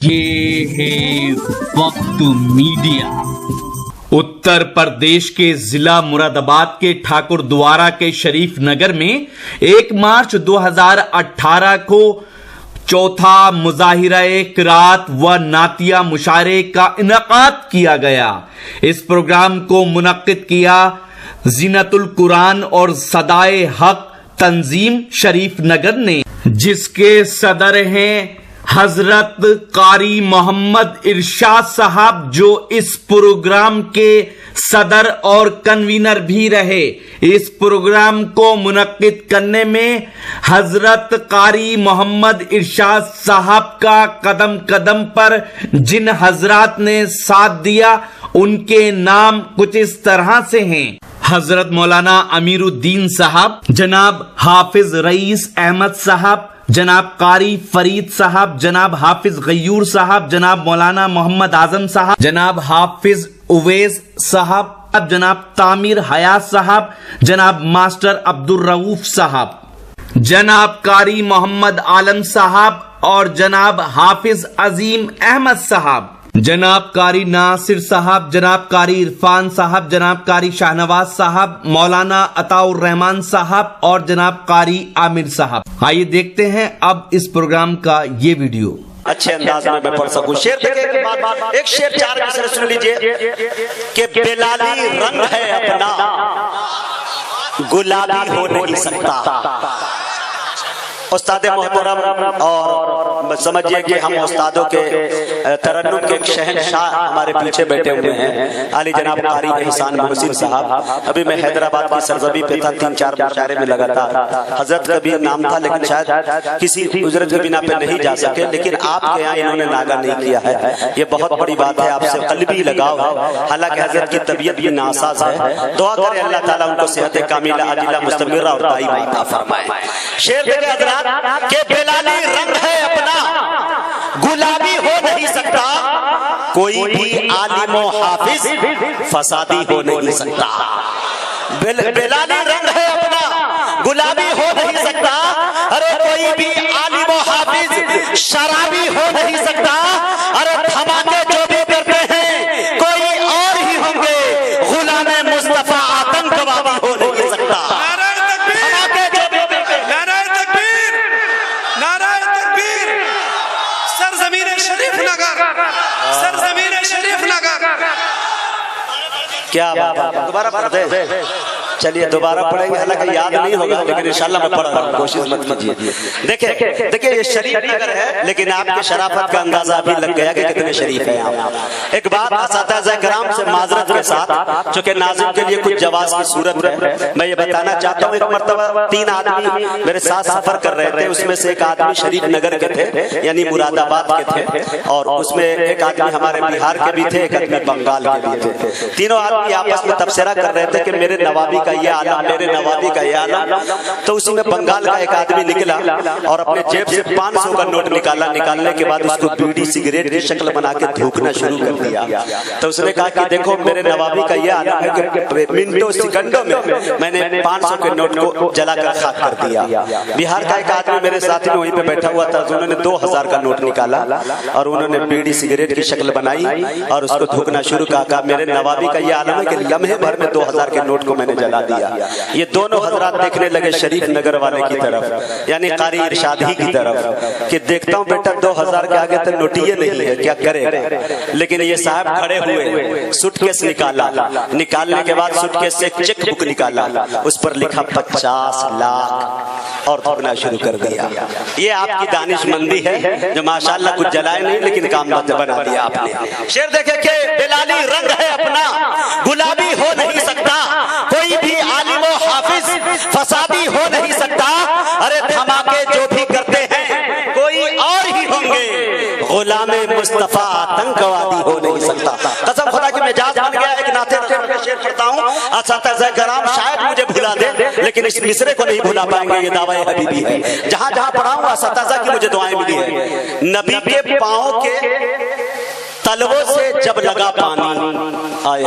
یہ ہے وقت میڈیا۔ اتر پردیش کے ضلع مراد آباد کے ٹھاکر دوارا کے شریف نگر میں 1 مارچ 2018 کو چوتھا مظاہرہ قرات و نعتیہ مشاعرے کا انعقاد کیا گیا۔ اس پروگرام کو منعقد کیا زینت القرآن اور صدائے حق تنظیم شریف نگر نے، جس کے صدر ہیں حضرت قاری محمد ارشاد صاحب، جو اس پروگرام کے صدر اور کنوینر بھی رہے۔ اس پروگرام کو منعقد کرنے میں حضرت قاری محمد ارشاد صاحب کا قدم قدم پر جن حضرات نے ساتھ دیا، ان کے نام کچھ اس طرح سے ہیں: حضرت مولانا امیر الدین صاحب، جناب حافظ رئیس احمد صاحب، جناب قاری فرید صاحب، جناب حافظ غیور صاحب، جناب مولانا محمد اعظم صاحب، جناب حافظ اویس صاحب، جناب تعمیر حیات صاحب، جناب ماسٹر عبد الرؤوف صاحب، جناب قاری محمد عالم صاحب اور جناب حافظ عظیم احمد صاحب، جناب قاری ناصر صاحب، جناب قاری عرفان صاحب، جناب قاری شاہنواز صاحب، مولانا عطاء الرحمان صاحب اور جناب قاری عامر صاحب۔ آئیے دیکھتے ہیں اب اس پروگرام کا یہ ویڈیو۔ اچھے انداز میں پڑھ سکوں شعر دیکھیں کے بعد ایک شعر 4 مصرے سن لیجئے کہ بلالی رنگ ہے اپنا گلابی ہو نہیں سکتا۔ استاد محترم اور سمجھئے کہ ہم استادوں کے ترنم کے ایک شہنشاہ ہمارے پیچھے بیٹھے ہوئے ہیں، علی جناب قاری احسان محسن صاحب۔ ابھی میں حیدرآباد کی سرزمین پہ تھا، 3-4 مشاعرے میں لگا تھا۔ حضرت کا بھی نام تھا لیکن شاید کسی عذرت کے بنا پہ نہیں جا سکے، لیکن آپ کے یہاں انہوں نے ناگا نہیں کیا ہے، یہ بہت بڑی بات ہے۔ آپ سے قلبی لگاؤ ہے، حالانکہ حضرت کی طبیعت بھی ناساز ہے۔ دعا کریں اللہ تعالیٰ ان کو صحت کاملہ عاجلہ مستمرہ اور دائمہ عطا فرمائے۔ شعر دیکھیں حضرات کہ بلالی رنگ ہے اپنا گلابی ہو نہیں سکتا، کوئی بھی عالم و حافظ فسادی ہو نہیں سکتا۔ بلالی رنگ ہے اپنا گلابی ہو نہیں سکتا، ارے کوئی بھی عالم و حافظ شرابی ہو نہیں سکتا۔ ارے دھماکے جو بھی کرتے ہیں کوئی اور ہی ہوں گے، غلام مصطفیٰ آتنکوادی ہو نہیں سکتا۔ سرزمین شریف نگر کیا بات ہے، دوبارہ پڑھ دیں۔ چلیے دوبارہ پڑھیں گے، حالانکہ یاد نہیں ہوگا لیکن انشاءاللہ میں پڑھ رہا ہوں، کوشش مت کیجیے۔ دیکھیں یہ شریف نگر ہے لیکن آپ کے شرافت کا اندازہ بھی لگ گیا کہ کتنے شریف ہیں آپ۔ ایک بات اساتذہ کرام سے معذرت کے ساتھ، چونکہ ناظرین کے لیے کچھ جواز کی صورت ہے، میں یہ بتانا چاہتا ہوں۔ ایک مرتبہ 3 آدمی میرے ساتھ سفر کر رہے تھے، اس میں سے ایک آدمی شریف نگر کے تھے یعنی مراد آباد کے تھے، اور اس میں ایک آدمی ہمارے بہار کے بھی تھے، ایک آدمی بنگال کے بھی تھے۔ تینوں آدمی آپس میں تبصرہ کر رہے تھے کہ میرے نوابی کا یہ عالم، میرے نوابی کا یہ عالم۔ تو اسی میں بنگال کا ایک آدمی نکلا اور اپنے جیب سے 500 کا نوٹ نکالا، نکالنے کے بعد اس کو بیڑی سگریٹ کی شکل بنا کے تھوکنا شروع کر دیا۔ تو اس نے کہا کہ دیکھو میرے نوابی کا یہ عالم ہے کہ منٹوں سیکنڈوں میں نے 500 کے نوٹ کو جلا کر خاک کر دیا۔ بہار کا ایک آدمی میرے ساتھی وہیں پہ بیٹھا ہوا تھا، انہوں نے 2000 کا نوٹ نکالا اور انہوں نے بیڑی سگریٹ کی شکل بنائی اور اس کو تھوکنا شروع کہا میرے نوابی کا یہ عالم ہے کہ لمحے بھر میں 2000 کے نوٹ کو میں نے جلا دیا۔ یہ دونوں حضرات دیکھنے لگے شریف نگر والے کی طرف، یعنی قاری ارشاد ہی کی طرف، کہ دیکھتا ہوں بیٹا 2000 کے آگے تو نوٹیے نہیں ہے، کیا کرے گا؟ لیکن یہ صاحب کھڑے ہوئے، سوٹ کیس نکالا، نکالنے کے بعد سوٹ کیس سے چیک بک نکالا، اس پر لکھا 50 لاکھ اور تھوکنا شروع کر دیا۔ یہ آپ کی دانش مندی ہے جو ماشاءاللہ کچھ جلائے نہیں لیکن کام بنا دیا آپ نے۔ شعر دیکھیں کہ بلالی رنگ ہے اپنا گلابی ہو نہیں سکتا، کوئی بھی عالم و حافظ فسادی ہو نہیں سکتا۔ ارے دھماکے جو بھی کرتے ہیں کوئی اور ہی ہوں گے، غلام مصطفیٰ آتنکوادی ہو نہیں سکتا۔ قسم خدا کی مجاز بن گیا۔ ایک نعت رسول کا شعر پڑھتا ہوں، اساتذہ کرام شاید مجھے بھلا دیں لیکن اس مصرے کو نہیں بھلا پائیں گے، یہ دعویٰ حبیبی ہے۔ جہاں جہاں پڑھاؤں اساتذہ کی مجھے دعائیں ملی ہیں۔ نبی کے پاؤں کے تلووں سے جب لگا پانی، آئے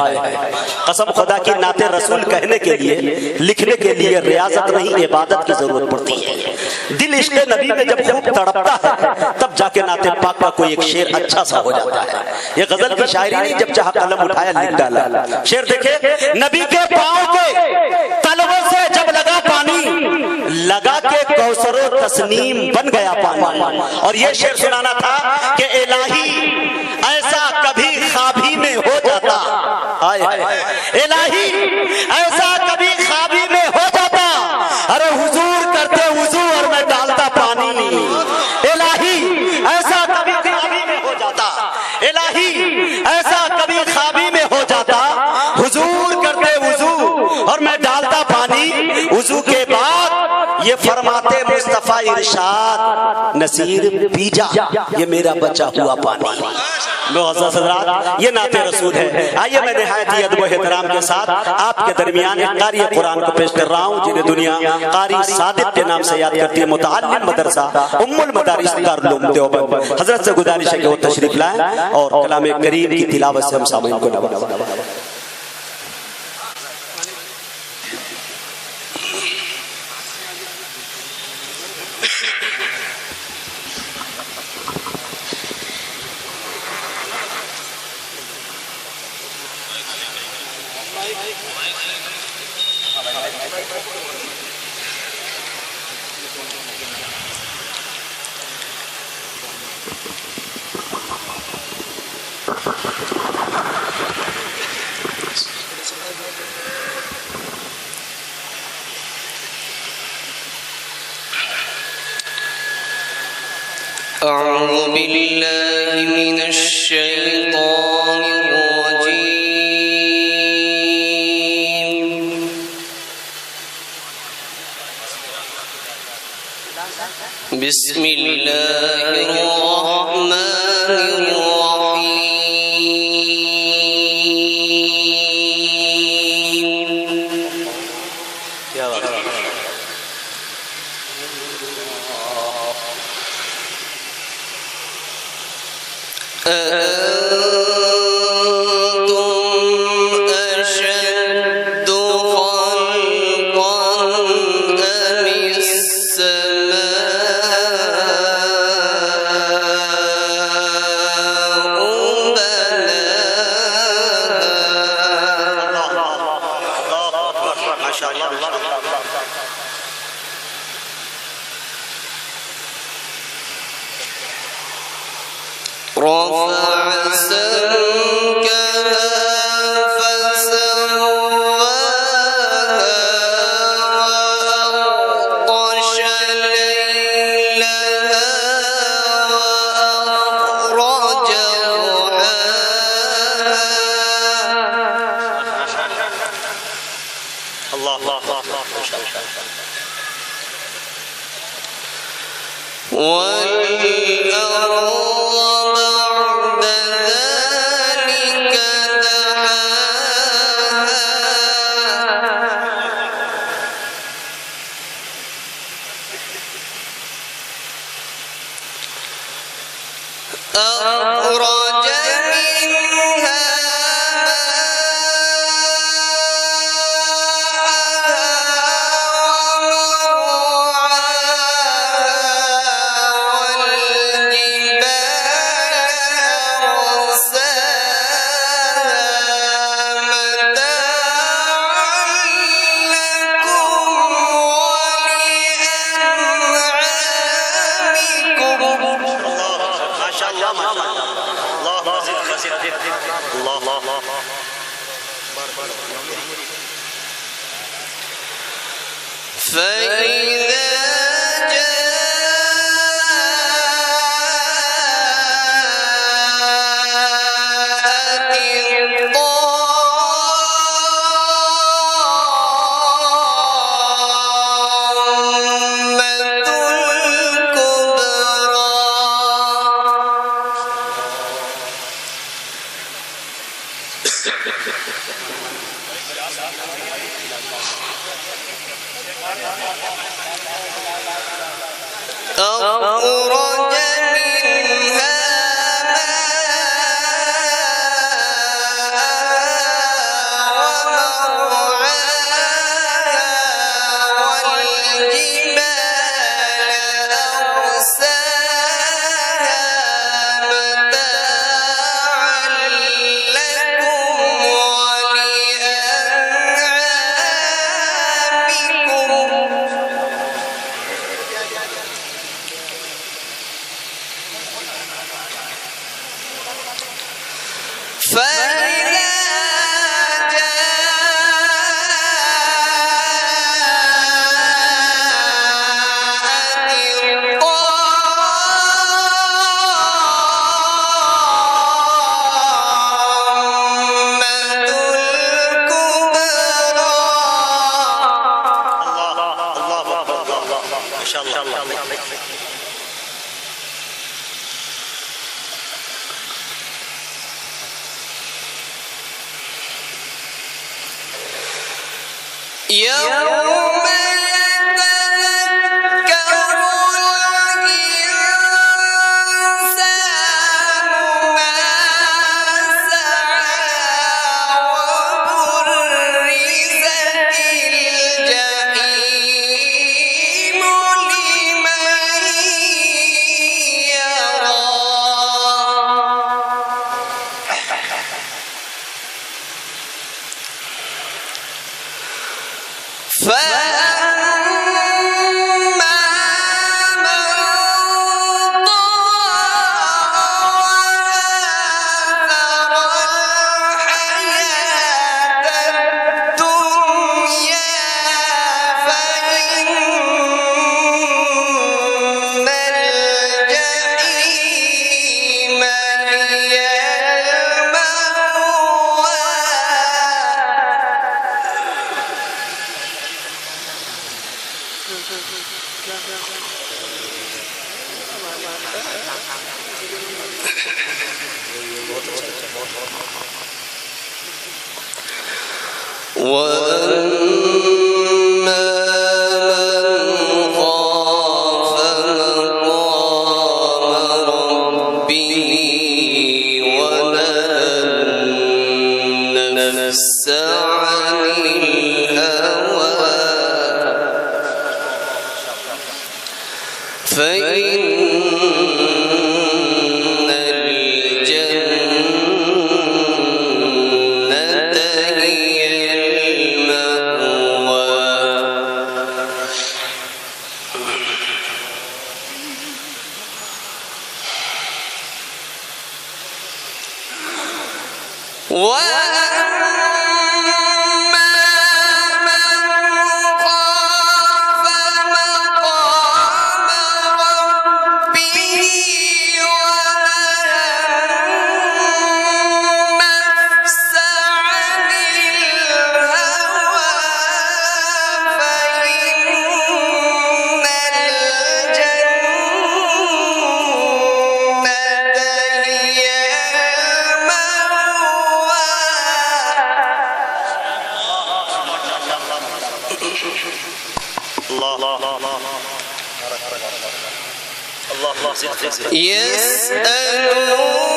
قسم خدا کی نعت رسول کہنے کے لیے، لکھنے کے لیے ریاضت نہیں عبادت کی ضرورت پڑتی ہے۔ दिल इश्क नबी में जब खूब तड़पता है तब जाके नाते पाक का कोई एक शेर अच्छा सा हो जाता है। ये गजल की शायरी नहीं, जब चाहा कलम उठाया लिख डाला। शेर देखे, नबी के पांव के तलवों से जब लगा पानी, लगा के कौसरो तस्नीम बन गया पानी। और ये शेर सुनाना था कि इलाही ऐसा कभी ख्वाबी में हो जाता, इलाही ऐसा कभी ख्वाबी में हो जाता, अरे हुजूर करते वुजू और मैं डालता पानी। इलाही ऐसा कभी ख्वाबी में हो जाता, इलाही ऐसा कभी ख्वाबी में हो जाता, हुजूर करते वुजू और मैं डालता पानी। वुजू के बाद ये फरमाते मुस्तफा इरशाद, नसीर पी जा ये मेरा बचा हुआ पानी। ये नाते रसूल है। आइए मैं निहायत ही अदब व एहतराम के साथ आपके दरमियान एक कारी कुरान को पेश कर रहा हूँ, जिन्हें दुनिया कारी सादिक के नाम से याद करती है। मुतअल्लिम मदरसा उम्मुल मदारिस दारुल देवबंद। हजरत से गुजारिश है कि वो तशरीफ लाएं और कलाम करीम की तिलावत से हम सामईन को नवाजें। أعوذ بالله من الشيطان الرجيم بسم الله الرحمن الرحيم أأنتم أشد خلقا أم السماء بناها ما شاء الله رفع سمكها فسواها وأغطش ليلها وأخرج ضحاها الله والأرض بعد ذلك دحاها أخرج منها فإذا جاءت الطامة الكبرى أخرج منها ماءها ومرعاها والجبال وأما من خاف مقام ربه ونهى النفس عن الهوى فإن الجنة هي المأوى وأما من خاف مقام ربه ونهى النفس عن الهوى فإن الجنة هي يسألونك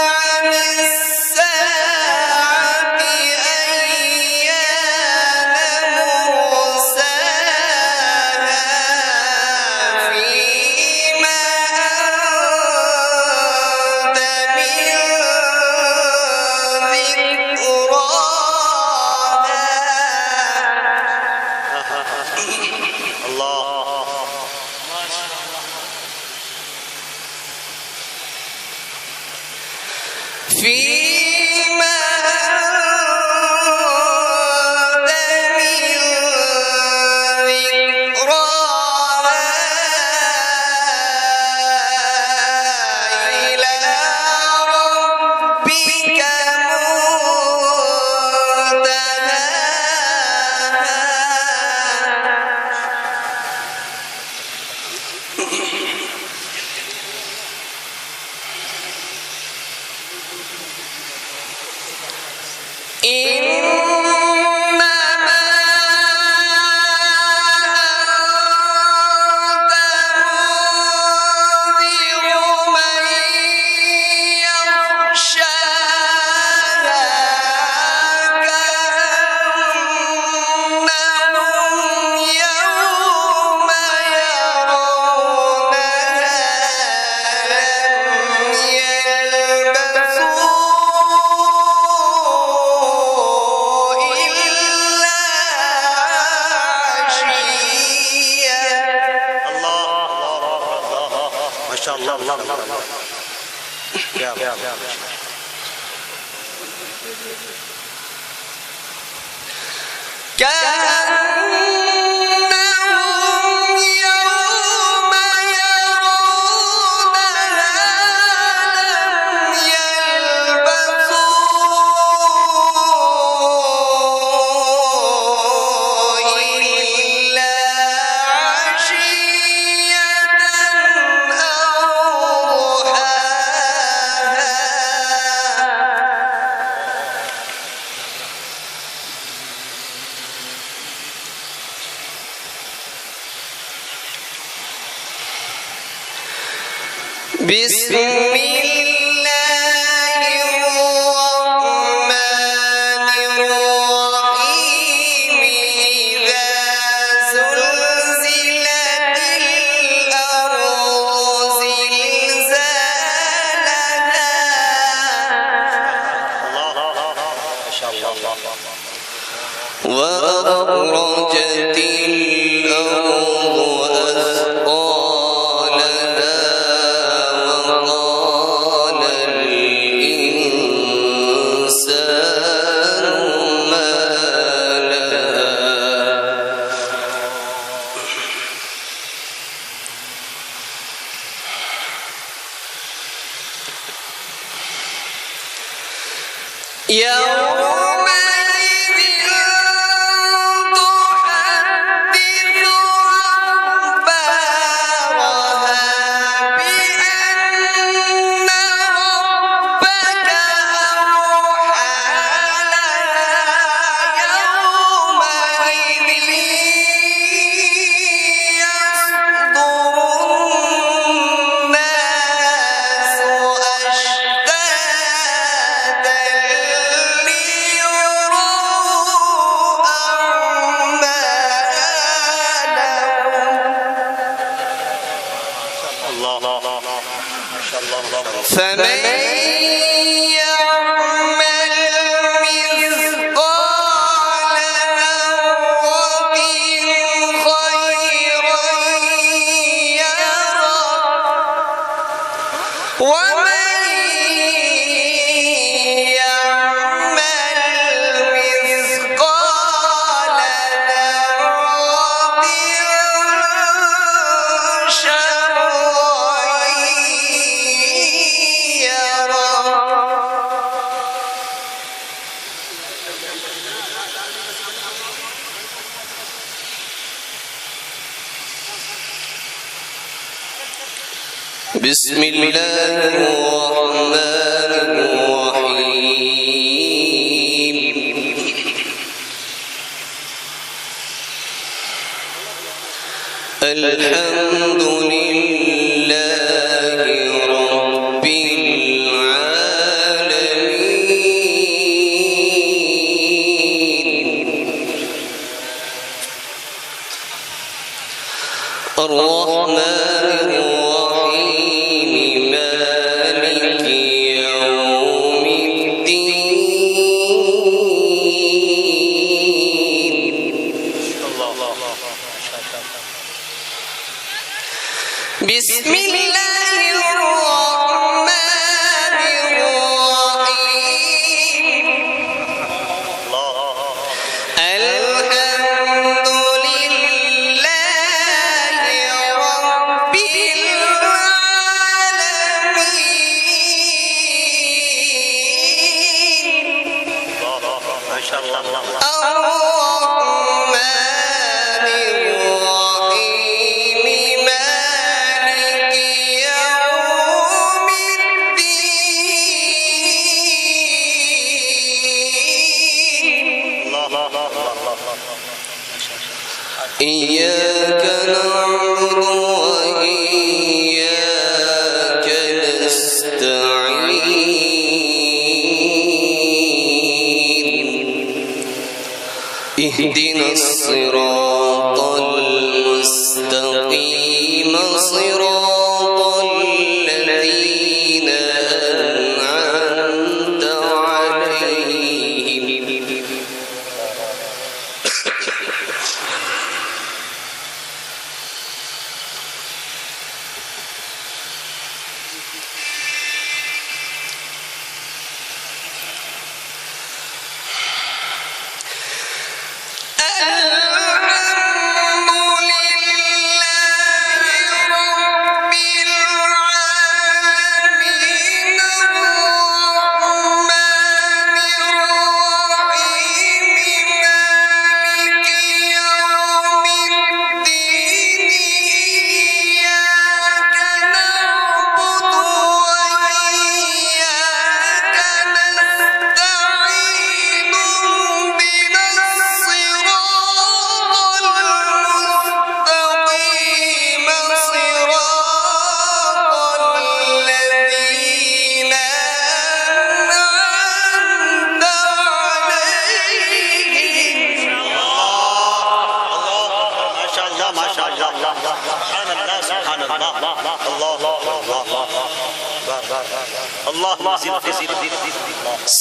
عن الساعة أيان مرساها فيما أنت من ذكراها فيما أنت من ذكراها إلى ربك إنما أنت منذر من يخشاها كأنهم يوم يرونها لم يلبثوا كأنهم يوم يرونها لم يلبثوا إلا عشية أو ضحاها بسم الله الرحمن الرحيم إذا زلزلت الأرض زلزالها وأخرجت الأرض أثقالها وقال الإنسان ما لها يومئذ تحدث أخبارها بأن فمن يعمل مثقال ذرة خيرا يره ومن يعمل مثقال ذرة شرا يره. بسم الله الرحمن الرحيم. الحمد لله رب العالمين الرحمن الرحيم مالك يوم الدين. بسم الله الرحمن الرحيم. الحمد لله رب العالمين ما شاء الله. الرحمن الرحيم مالك يوم الدين. إياك نعبد وإياك نستعين. اهدنا الصراط المستقيم صراط الذين أنعمت عليهم.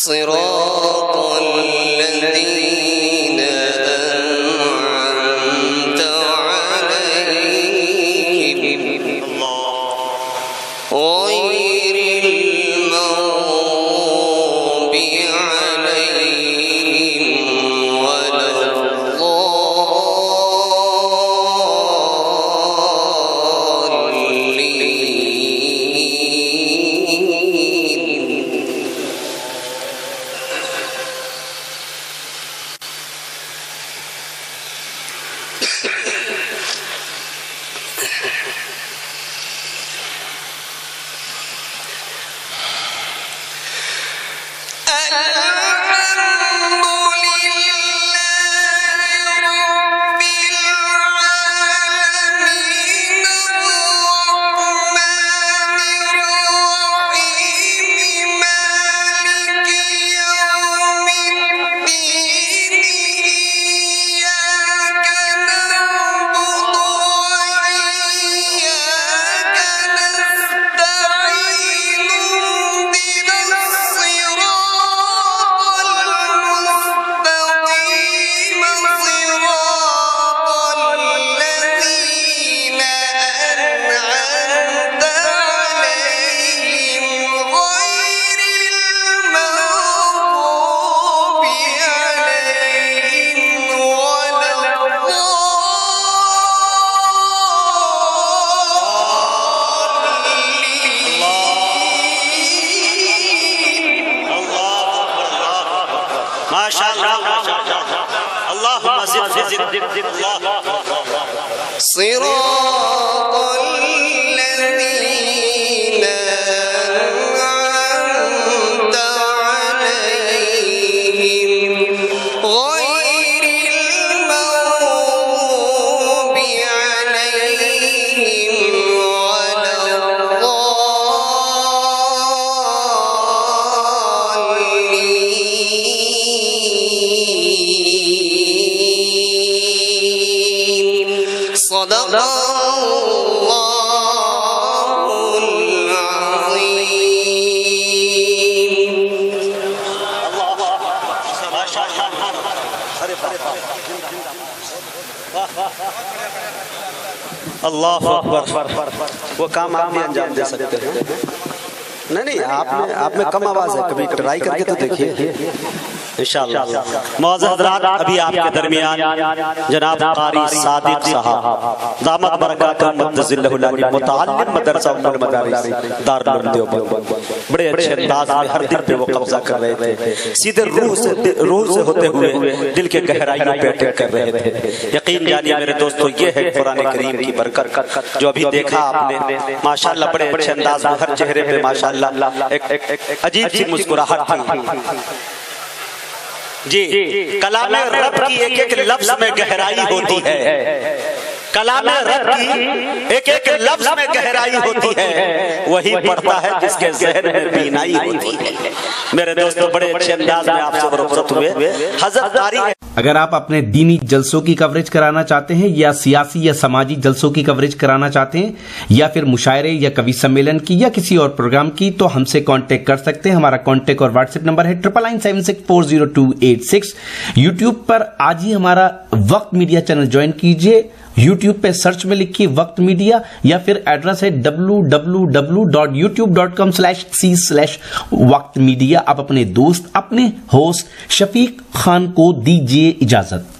صراط الذين أنعمت عليهم غير المغضوب عليهم ولا الضالين. ماشاءاللہ اللہم زد فی زد صراط الذين أنعمت عليهم غير المغضوب عليهم ولا الضالين صدق الله العظيم. اللہ اکبر. وہ کام آپ بھی انجام دے سکتے ہیں. نہیں آپ میں کم آواز ہے, کبھی ٹرائی کر کے تو دیکھیے انشاءاللہ. معزز حضرات, ابھی آپ کے درمیان جناب قاری صادق صاحب دامت برکاتہ مدذلہ العلی متعلم مدرسہ ام المدارس دارالعلوم دیوبند بڑے اچھے انداز میں ہر دل پہ وہ قبضہ کر رہے تھے, سیدھے روح سے ہوتے ہوئے دل کے گہرائیوں پہ اٹیک کر رہے تھے. یقین جانیے میرے دوستو, یہ ہے قرآن کریم کی برکت جو ابھی دیکھا آپ نے. ماشاءاللہ بڑے اچھے انداز میں ہر چہرے پہ ماشاءاللہ ایک عجیب سی مسکراہٹ تھی. جی, کلام رب کی ایک ایک لفظ میں گہرائی ہوتی ہے. کلام رب کی ایک ایک لفظ میں گہرائی ہوتی ہے, وہی پڑھتا ہے جس کے ذہن میں بینائی ہوتی ہے. میرے دوستو بڑے اچھے انداز میں آپ سے رخصت ہوئے. حضرت قاری اگر آپ اپنے دینی جلسوں کی کوریج کرانا چاہتے ہیں یا سیاسی یا سماجی جلسوں کی کوریج کرانا چاہتے ہیں یا پھر مشاعرے یا کوی سمیلن کی یا کسی اور پروگرام کی, تو ہم سے کانٹیکٹ کر سکتے ہیں. ہمارا کانٹیکٹ اور واٹس ایپ نمبر ہے 9997640286. یوٹیوب پر آج ہی ہمارا وقت میڈیا چینل جوائن کیجئے. یوٹیوب پہ سرچ میں لکھیے وقت میڈیا, یا پھر ایڈریس ہے www.youtube.com/c/وقت میڈیا. آپ اپنے دوست اپنے ہوسٹ شفیق خان کو دیجئے اجازت.